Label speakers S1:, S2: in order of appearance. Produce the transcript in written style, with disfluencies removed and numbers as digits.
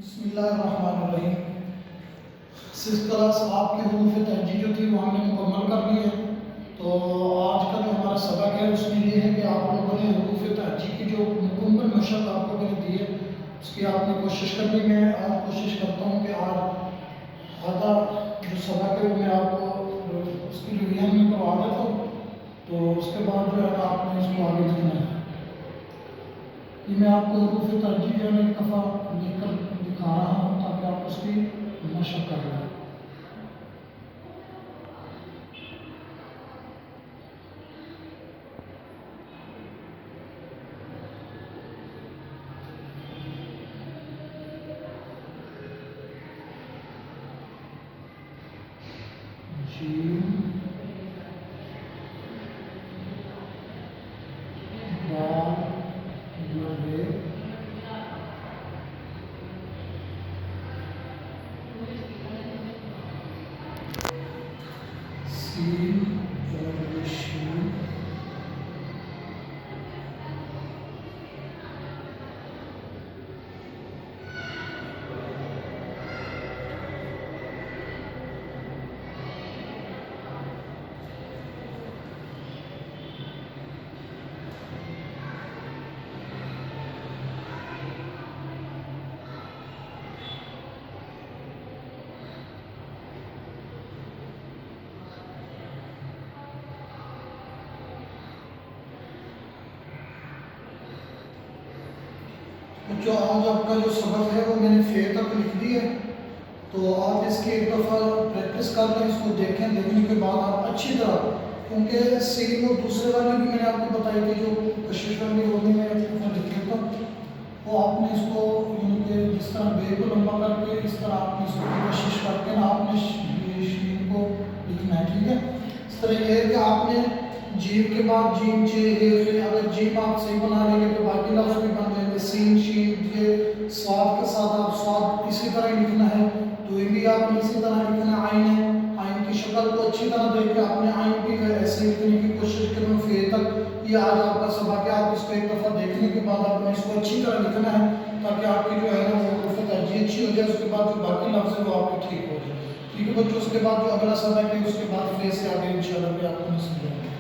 S1: बिस्मिल्लाहिर्रहमानिर्रहीम। Six class आपके हुरूफ तहजी जो थी वो हमने मुकम्मल कर ली है। तो आज का जो हमारा सबक है उसमें ये है कि आप लोगों ने हुरूफ तहजी की जो मुकम्मल मशक़ आपको मैंने दी है उसकी आपने कोशिश करनी। मैं आज कोशिश करता हूँ कि आज आधा जो सबक है मैं आपको उसकी रिवीजन में करवा देता हूँ, तो उसके बाद जो है आपने इसको आगे लिखना है। ये मैं आपको हुरूफ तहजी जो है एक दफ़ा लिख कर दिखा रहा हूँ ताकि आप उसकी मशक़ कर लें। जीम दाल रे सीन शीन जो आज आपका जो सबक है वो मैंने फे तक लिख दी है। तो आप इसकी एक दफ़ा प्रैक्टिस कर लें, इसको देखें। देखने के बाद आप अच्छी तरह, क्योंकि सीन और दूसरे वाली भी मैंने आपको बताई थी जो कशिश वाली होनी में लिख लेता हूँ, वो आपने इसको जिस तरह बे को लंबा करके इस तरह आपने इसको कोशिश करके ना आपने शीन को लिखना है। ठीक है, इस तरह यह है कि आपने जीम के बाद जीम अगर जीम आप सही बना लेंगे तो बाकी लफ्ज़ भी बन जाएंगे। सीन शीन ये स्वाद के साथ आप स्वाद इसी तरह ही लिखना है, तो ये भी आपने इसी तरह लिखना है। आइन है, आइन की शक्ल को अच्छी तरह देख के आपने आइन भी ऐसे लिखने की कोशिश करें फे तक। ये आज आपका सबक है, आप इसको एक दफ़ा देखने के बाद आपने इसको अच्छी तरह लिखना है ताकि आपकी जो है ना वो तहजी अच्छी हो जाए। उसके बाद जो बाकी लफ्ज़ है वो आपके ठीक हो जाए। ठीक है बच्चों, उसके बाद जो अगला सबक है उसके बाद फे से आगे इंशाल्लाह भी आपको समझाएंगे।